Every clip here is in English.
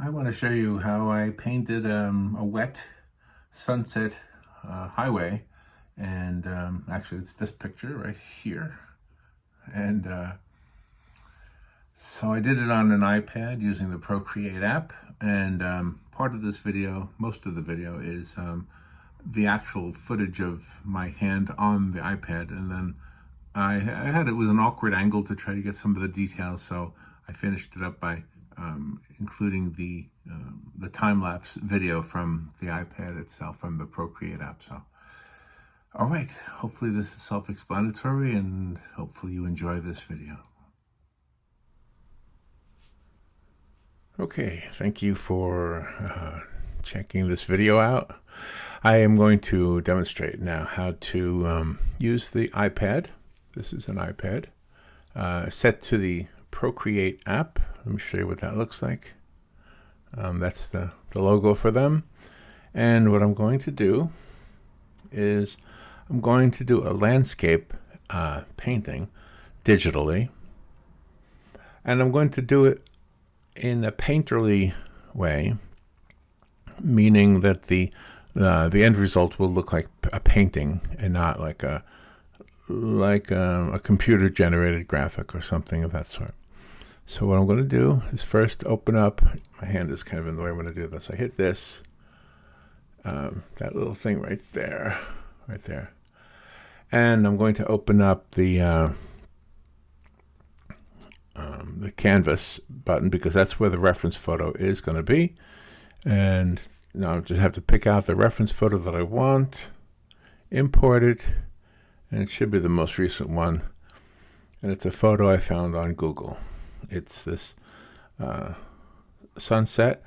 I want to show you how I painted a wet sunset highway, and actually it's this picture right here. And so I did it on an iPad using the Procreate app, and part of this video, most of the video, is the actual footage of my hand on the iPad, and then it was an awkward angle to try to get some of the details, so I finished it up by including the time-lapse video from the iPad itself, from the Procreate app. So, all right, hopefully this is self-explanatory, and hopefully you enjoy this video. Okay, thank you for checking this video out. I am going to demonstrate now how to use the iPad. This is an iPad set to the Procreate app. Let me show you what that looks like. That's the logo for them. And what I'm going to do is I'm going to do a landscape painting digitally. And I'm going to do it in a painterly way, meaning that the end result will look like a painting and not like a computer generated graphic or something of that sort. So what I'm going to do is first open up, my hand is kind of in the way I'm going to do this. I hit this, that little thing right there. And I'm going to open up the canvas button, because that's where the reference photo is going to be. And now I just have to pick out the reference photo that I want, import it, and it should be the most recent one. And it's a photo I found on Google. It's this sunset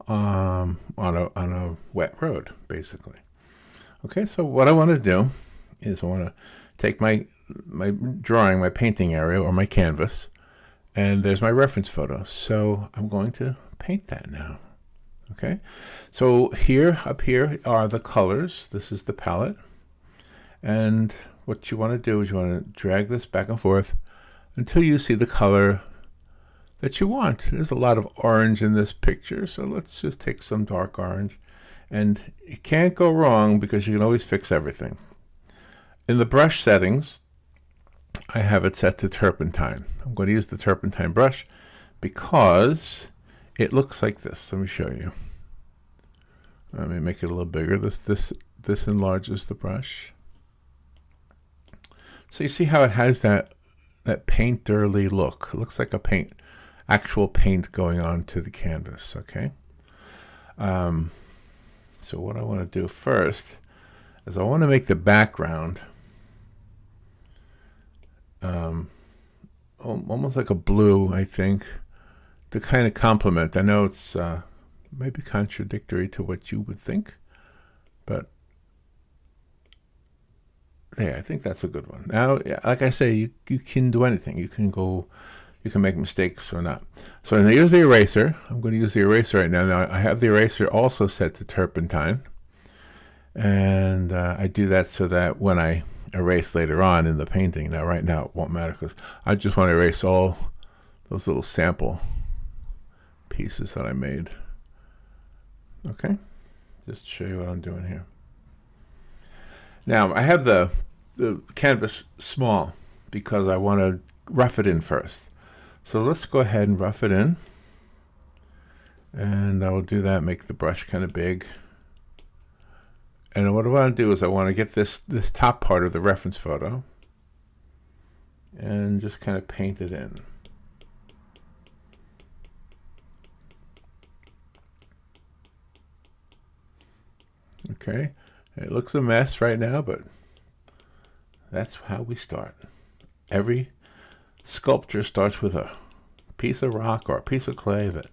on a wet road, basically. Okay, so what I want to do is I want to take my drawing, my painting area, or my canvas, and there's my reference photo. So I'm going to paint that now. Okay, so up here are the colors. This is the palette. And what you want to do is you want to drag this back and forth until you see the color that you want. There's a lot of orange in this picture, so let's just take some dark orange. And you can't go wrong, because you can always fix everything. In the brush settings, I have it set to turpentine. I'm going to use the turpentine brush because it looks like this. Let me show you. Let me make it a little bigger. This enlarges the brush. So you see how it has that painterly look. It looks like actual paint going on to the canvas. Okay. So what I want to do first is I want to make the background almost like a blue, I think, to kind of complement. I know it's maybe contradictory to what you would think, but yeah, I think that's a good one. Now, like I say, you can do anything. You can make mistakes or not. So I'm going to use the eraser. I'm going to use the eraser right now. Now I have the eraser also set to turpentine, and I do that so that when I erase later on in the painting, now right now it won't matter, because I just want to erase all those little sample pieces that I made. Okay, just to show you what I'm doing here. Now I have the canvas small because I want to rough it in first. So let's go ahead and rough it in. And I will do that, make the brush kind of big. And what I want to do is I want to get this top part of the reference photo and just kind of paint it in. Okay, it looks a mess right now, but that's how we start. Every sculpture starts with a piece of rock or a piece of clay that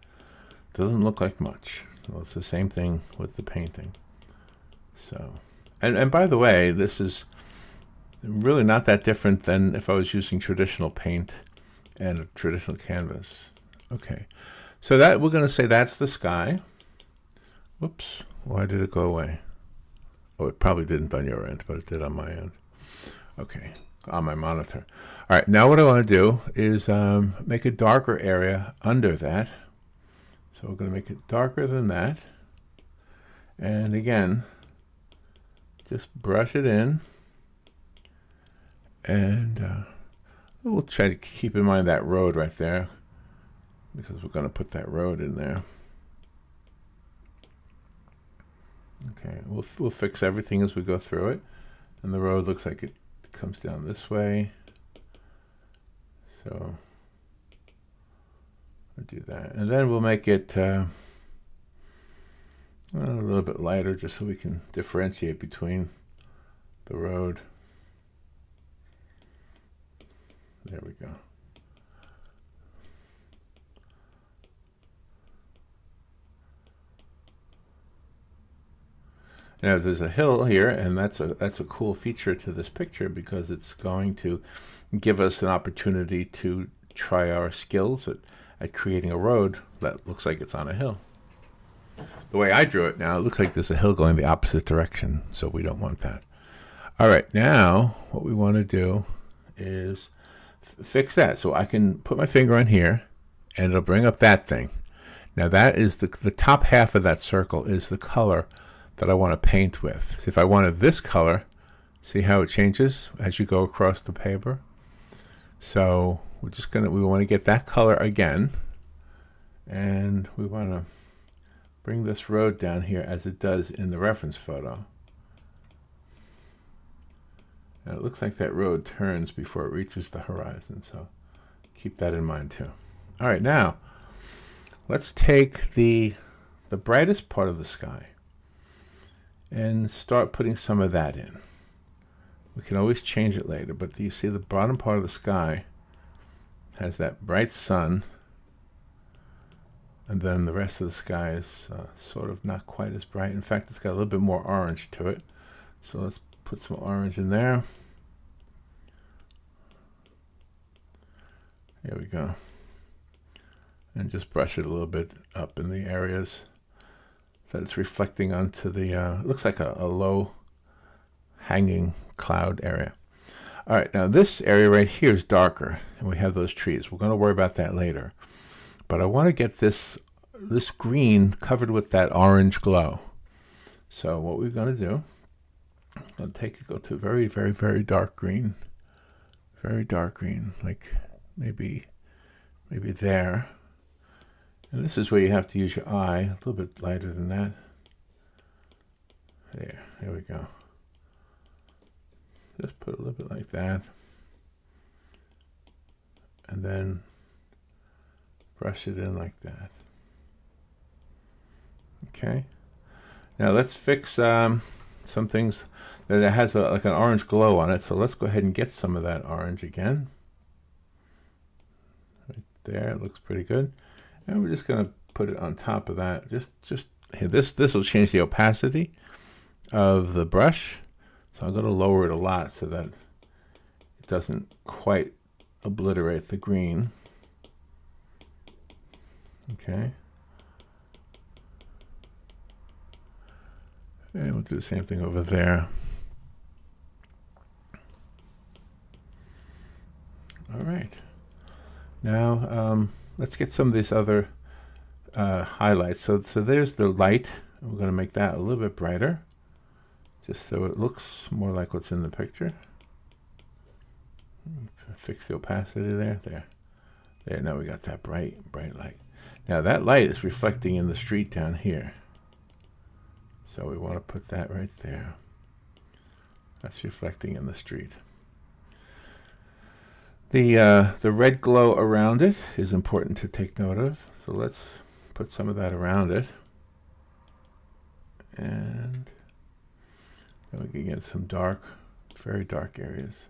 doesn't look like much. Well, it's the same thing with the painting. So, and by the way, this is really not that different than if I was using traditional paint and a traditional canvas. Okay, so that we're going to say that's the sky. Whoops, why did it go away? Oh, it probably didn't on your end, but it did on my end. Okay, on my monitor. All right, now what I want to do is make a darker area under that. So we're going to make it darker than that. And again, just brush it in. And we'll try to keep in mind that road right there, because we're going to put that road in there. Okay, we'll fix everything as we go through it. And the road looks like it comes down this way. So we'll do that. And then we'll make it a little bit lighter, just so we can differentiate between the road. There we go. Now there's a hill here, and that's a cool feature to this picture, because it's going to give us an opportunity to try our skills at creating a road that looks like it's on a hill. The way I drew it now, it looks like there's a hill going the opposite direction, so we don't want that. All right, now what we want to do is fix that. So I can put my finger on here, and it'll bring up that thing. Now that is the top half of that circle is the color that I want to paint with. So if I wanted this color, see how it changes as you go across the paper? So we want to get that color again, and we want to bring this road down here as it does in the reference photo. And it looks like that road turns before it reaches the horizon, so keep that in mind too. All right, now let's take the brightest part of the sky and start putting some of that in. We can always change it later, but you see the bottom part of the sky has that bright sun, and then the rest of the sky is sort of not quite as bright. In fact, it's got a little bit more orange to it. So let's put some orange in there. Here we go. And just brush it a little bit up in the areas that it's reflecting onto the, it looks like a low hanging cloud area. All right, now this area right here is darker, and we have those trees. We're going to worry about that later. But I want to get this green covered with that orange glow. So what we're going to do, I'm going to go to very, very, very dark green. Very dark green, like maybe there. And this is where you have to use your eye, a little bit lighter than that. There we go. Just put a little bit like that. And then brush it in like that. Okay. Now let's fix some things that it has like an orange glow on it. So let's go ahead and get some of that orange again. Right there, it looks pretty good. And we're just going to put it on top of that. Just here, this will change the opacity of the brush. So I'm going to lower it a lot so that it doesn't quite obliterate the green. Okay. And we'll do the same thing over there. All right. Now let's get some of these other highlights. So there's the light. We're going to make that a little bit brighter, just so it looks more like what's in the picture. Fix the opacity there. There. Now we got that bright light. Now that light is reflecting in the street down here. So we want to put that right there. That's reflecting in the street. The red glow around it is important to take note of. So let's put some of that around it. And then we can get some dark, very dark areas.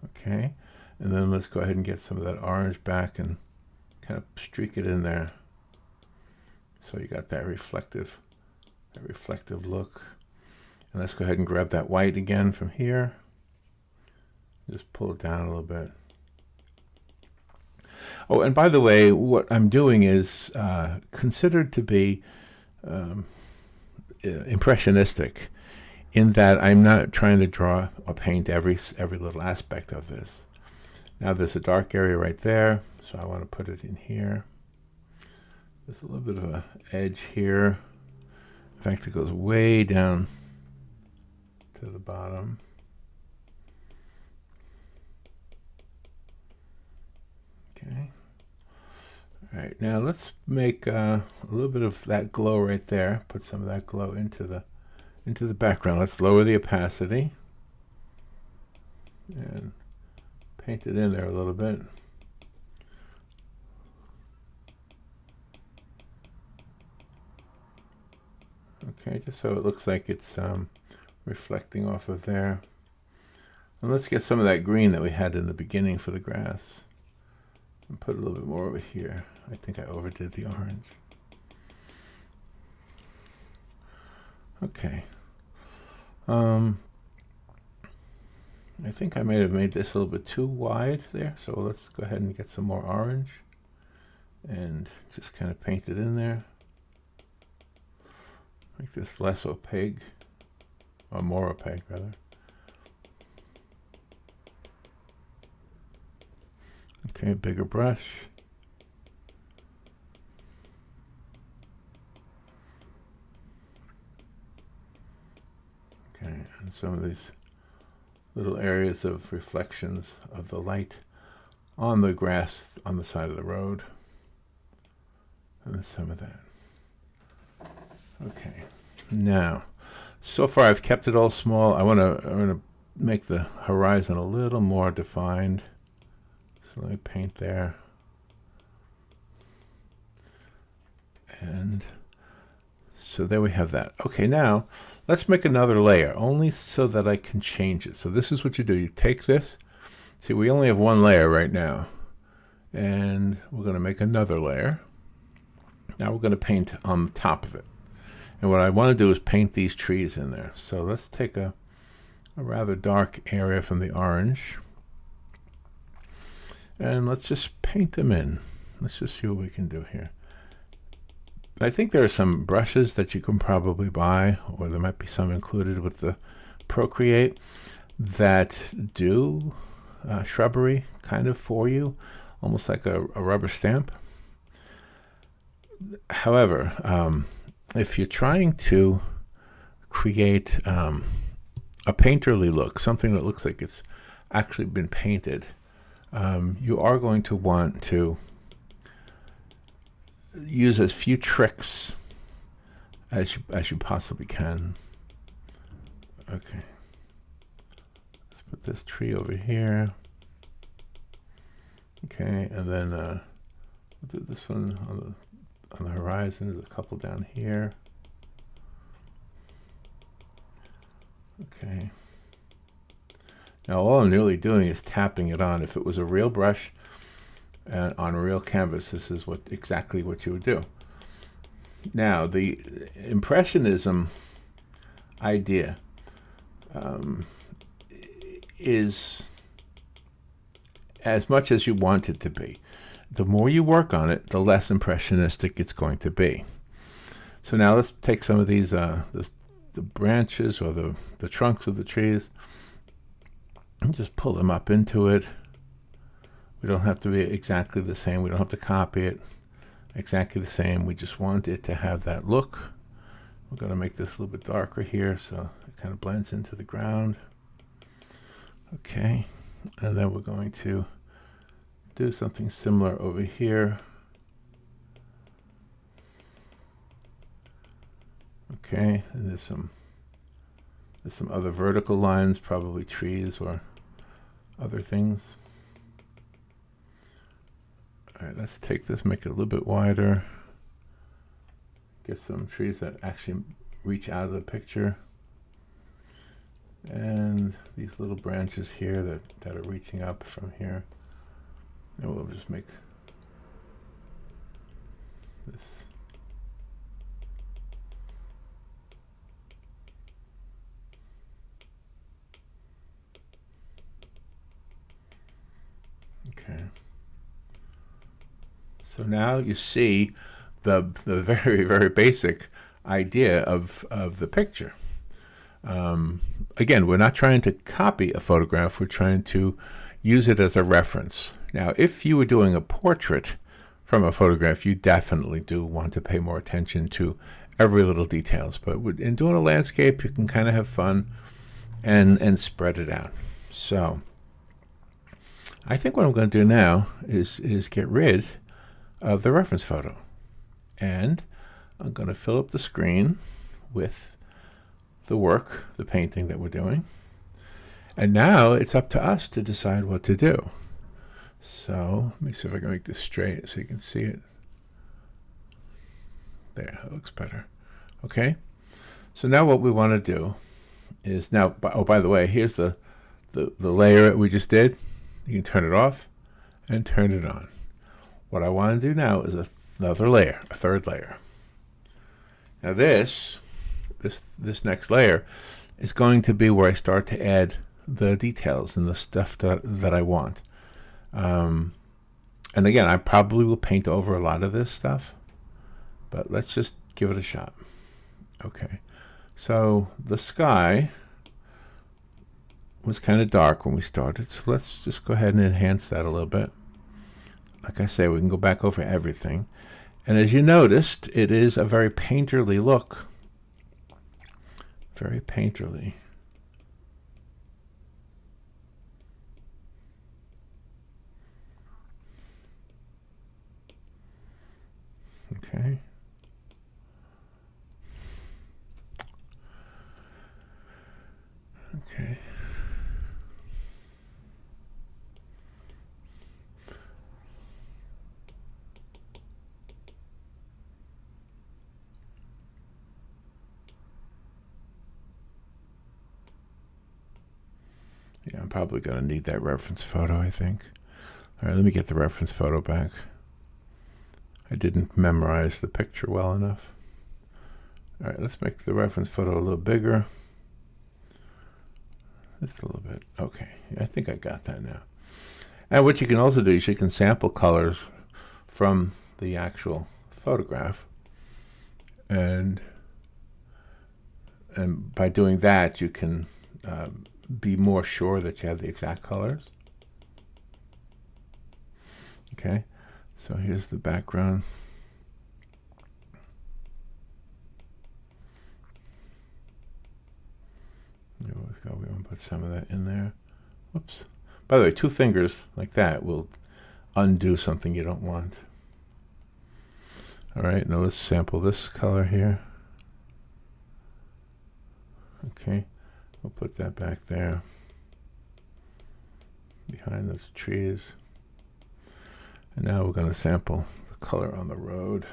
Okay, and then let's go ahead and get some of that orange back and kind of streak it in there. So you got that reflective look. And let's go ahead and grab that white again from here. Just pull it down a little bit. Oh, and by the way, what I'm doing is considered to be impressionistic, in that I'm not trying to draw or paint every little aspect of this. Now there's a dark area right there, so I want to put it in here. There's a little bit of an edge here. In fact, it goes way down to the bottom. Okay. All right, now let's make a little bit of that glow right there. Put some of that glow into the background. Let's lower the opacity and paint it in there a little bit. Okay, just so it looks like it's reflecting off of there. And let's get some of that green that we had in the beginning for the grass and put a little bit more over here. I think I overdid the orange. Okay. I think I may have made this a little bit too wide there, so let's go ahead and get some more orange and just kind of paint it in there. Make this less opaque, or more opaque rather. Okay, bigger brush. Okay, and some of these little areas of reflections of the light on the grass on the side of the road. And there's some of that. Okay, now, so far I've kept it all small. I want to make the horizon a little more defined. So let me paint there. And so there we have that. Okay, now let's make another layer, only so that I can change it. So this is what you do. You take this. See, we only have one layer right now. And we're going to make another layer. Now we're going to paint on the top of it. And what I want to do is paint these trees in there. So let's take a rather dark area from the orange. And let's just paint them in. Let's just see what we can do here. I think there are some brushes that you can probably buy, or there might be some included with the Procreate that do shrubbery kind of for you, almost like a rubber stamp. However, if you're trying to create a painterly look, something that looks like it's actually been painted, you are going to want to use as few tricks as you possibly can. Okay, let's put this tree over here. Okay, and then we'll do this one on the horizon. There's a couple down here. Okay. Now all I'm really doing is tapping it on. If it was a real brush and on a real canvas, this is exactly what you would do. Now the Impressionism idea is as much as you want it to be. The more you work on it, the less impressionistic it's going to be. So now let's take some of these the branches or the trunks of the trees and just pull them up into it. We don't have to be exactly the same. We don't have to copy it exactly the same. We just want it to have that look. We're going to make this a little bit darker here so it kind of blends into the ground. Okay, and then we're going to do something similar over here. Okay, and there's some other vertical lines, probably trees or other things. All right, let's take this, make it a little bit wider. Get some trees that actually reach out of the picture. And these little branches here that are reaching up from here. And we'll just make this. Okay. So now you see the very, very basic idea of the picture. Again, we're not trying to copy a photograph. We're trying to use it as a reference. Now, if you were doing a portrait from a photograph, you definitely do want to pay more attention to every little details. But in doing a landscape, you can kind of have fun and spread it out. So I think what I'm going to do now is get rid of the reference photo. And I'm going to fill up the screen with the work, the painting that we're doing. And now it's up to us to decide what to do. So let me see if I can make this straight so you can see it. There, that looks better. Okay. So now what we want to do is now, oh, by the way, here's the layer that we just did. You can turn it off and turn it on. What I want to do now is another layer, a third layer. Now this next layer is going to be where I start to add the details and the stuff that I want. And again, I probably will paint over a lot of this stuff, but let's just give it a shot. Okay, so the sky was kind of dark when we started, so let's just go ahead and enhance that a little bit. Like I say, we can go back over everything. And as you noticed, it is a very painterly look. Very painterly. Okay. Okay. Yeah, I'm probably going to need that reference photo, I think. All right, let me get the reference photo back. I didn't memorize the picture well enough. All right, let's make the reference photo a little bigger. Just a little bit. Okay, I think I got that now. And what you can also do is you can sample colors from the actual photograph. And by doing that, you can be more sure that you have the exact colors. Okay, so here's the background. There we go. We want to put some of that in there. Whoops. By the way, 2 fingers like that will undo something you don't want. All right, now let's sample this color here. Okay, we'll put that back there behind those trees. And now we're going to sample the color on the road.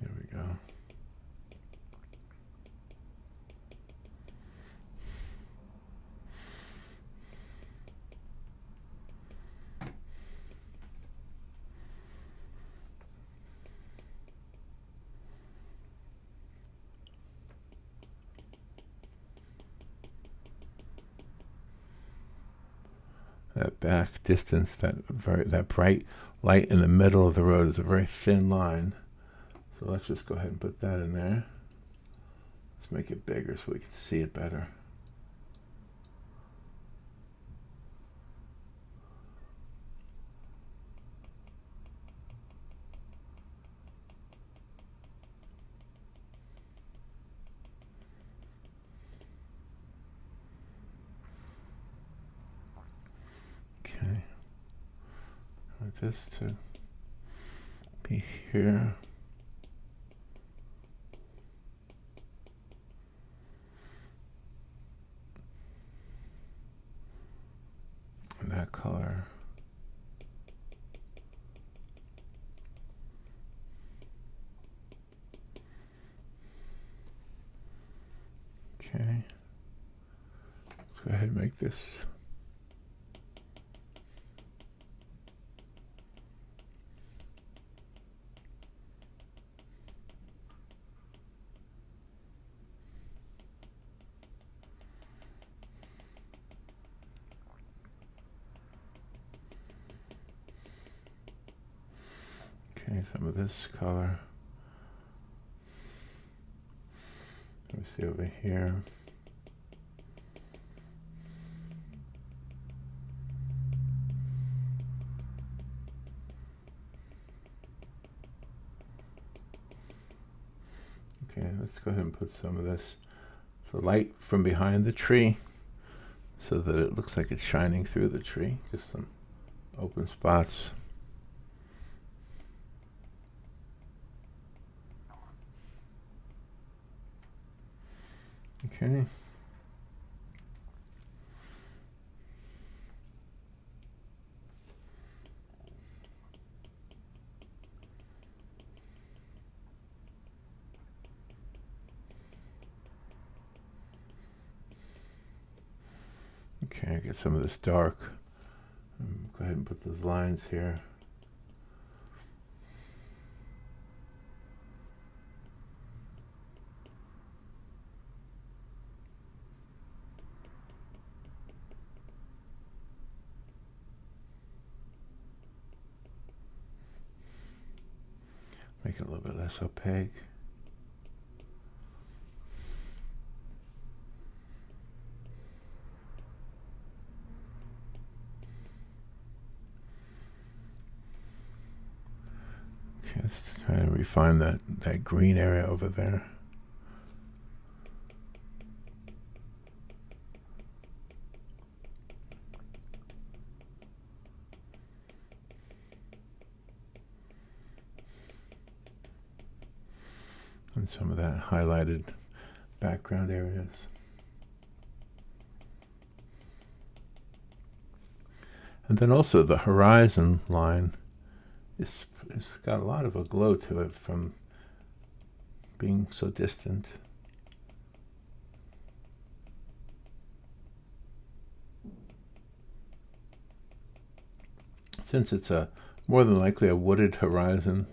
There we go. That back distance, that bright light in the middle of the road is a very thin line. So let's just go ahead and put that in there. Let's make it bigger so we can see it better. Okay. I want this to be here. And that color. Okay. Let's go ahead and make this. Okay, some of this color. me see over here. Okay, let's go ahead and put some of this light from behind the tree so that it looks like it's shining through the tree. Just some open spots. Okay. Okay, I get some of this dark. Go ahead and put those lines here. Make it a little bit less opaque. Okay, let's try to refine that green area over there. And some of that highlighted background areas. And then also the horizon line it's got a lot of a glow to it from being so distant. Since it's more than likely a wooded horizon,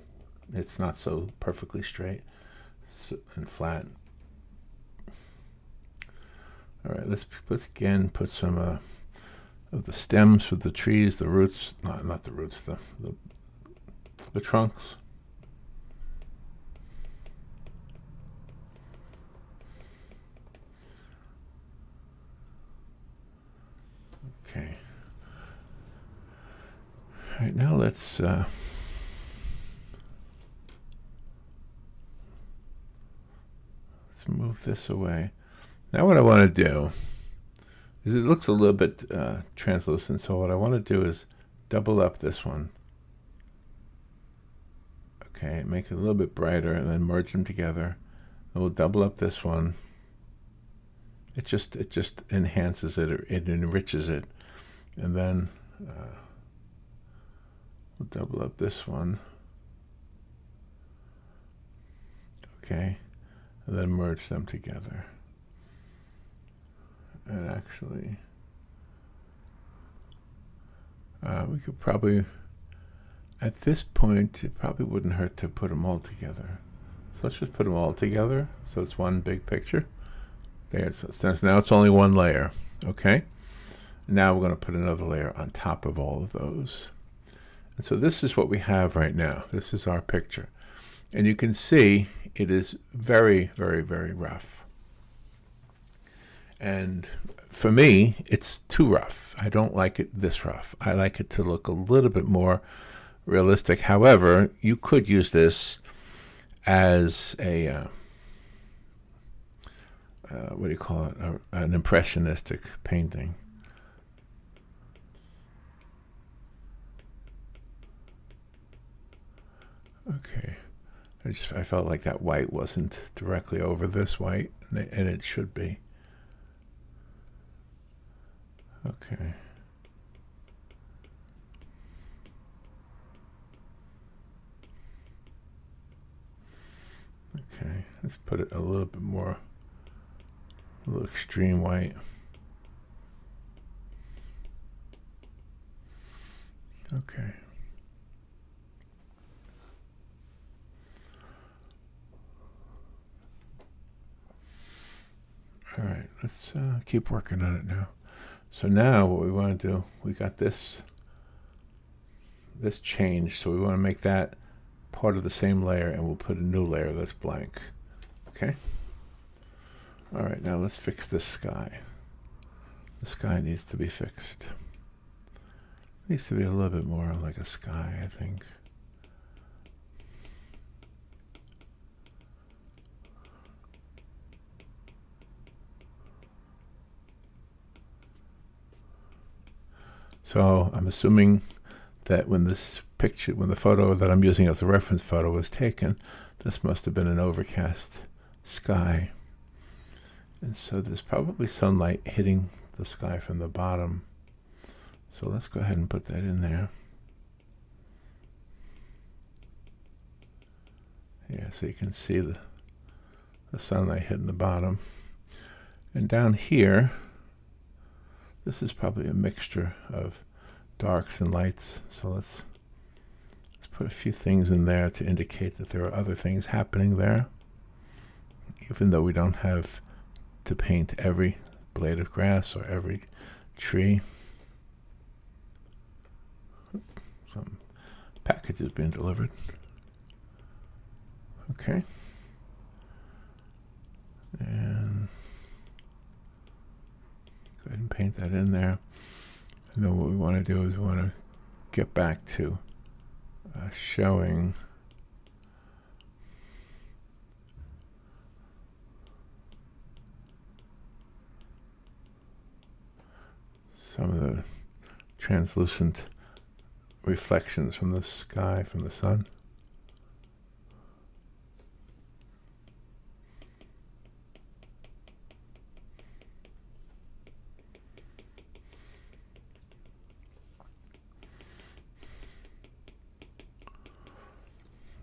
it's not so perfectly straight and flat. All right, let's again put some of the stems for the trees, the roots, not the roots, the trunks. Okay. All right, now let's move this away. Now what I want to do is, it looks a little bit translucent, so what I want to do is double up this one. Okay, make it a little bit brighter and then merge them together. And we'll double up this one. It just enhances it, or it enriches it. And then we'll double up this one. Okay, and then merge them together. And actually, we could probably, at this point, it probably wouldn't hurt to put them all together. So let's just put them all together so it's one big picture. There, so now it's only one layer. Okay? Now we're going to put another layer on top of all of those. And so this is what we have right now. This is our picture. And you can see it is very, very, very rough. And for me, it's too rough. I don't like it this rough. I like it to look a little bit more realistic. However, you could use this as a, what do you call it? An impressionistic painting. Okay. I felt like that white wasn't directly over this white, and it should be. Okay. Okay, let's put it a little bit more, a little extreme white. Okay. All right, let's keep working on it now. So now what we want to do, we got this changed, so we want to make that part of the same layer, and we'll put a new layer that's blank. Okay? All right, now let's fix this sky. The sky needs to be fixed. It needs to be a little bit more like a sky, I think. So I'm assuming that when this picture, when the photo that I'm using as a reference photo was taken, this must have been an overcast sky. And so there's probably sunlight hitting the sky from the bottom. So let's go ahead and put that in there. Yeah, so you can see the sunlight hitting the bottom. And down here, this is probably a mixture of darks and lights. So let's put a few things in there to indicate that there are other things happening there, even though we don't have to paint every blade of grass or every tree. Some packages being delivered. Okay. And go ahead and paint that in there. And then what we want to do is we want to get back to showing some of the translucent reflections from the sky, from the sun.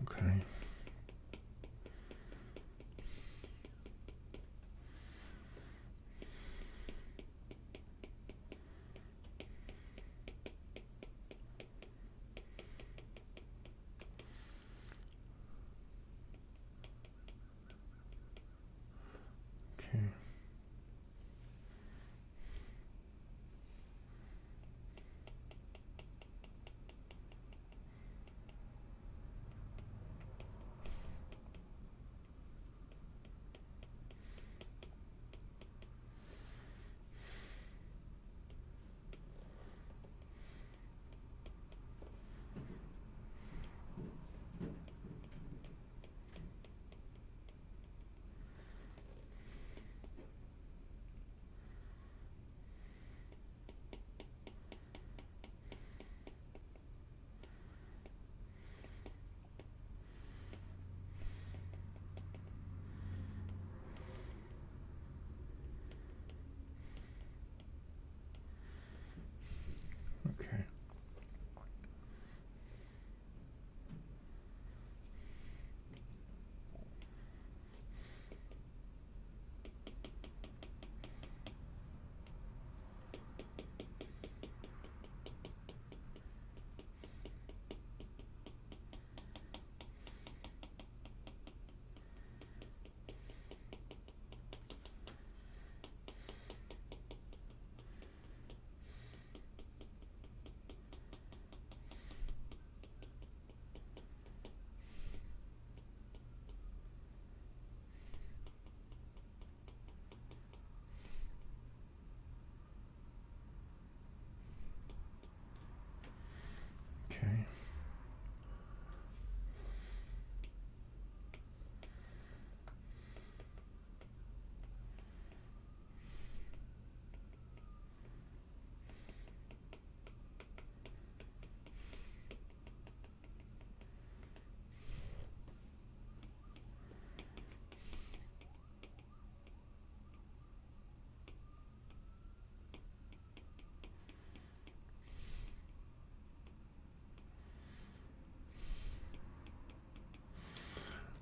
Okay. Okay. Okay. Okay.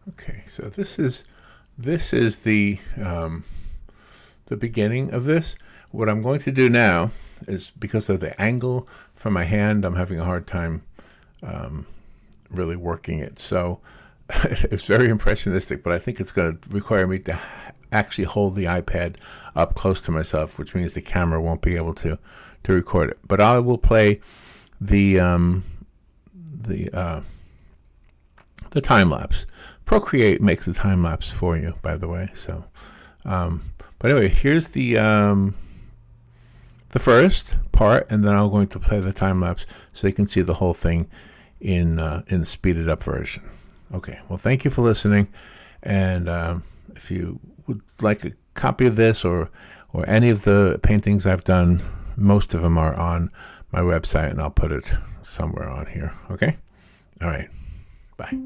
Okay, so this is the beginning of this. What I'm going to do now is, because of the angle from my hand, I'm having a hard time really working it. So it's very impressionistic, but I think it's going to require me to actually hold the iPad up close to myself, which means the camera won't be able to record it. But I will play the time lapse. Procreate makes the time lapse for you, by the way. So But anyway, here's the first part, and then I'm going to play the time lapse so you can see the whole thing in the speeded up version. Okay, well, thank you for listening, and if you would like a copy of this or any of the paintings I've done, most of them are on my website, and I'll put it somewhere on here. Okay, all right, bye.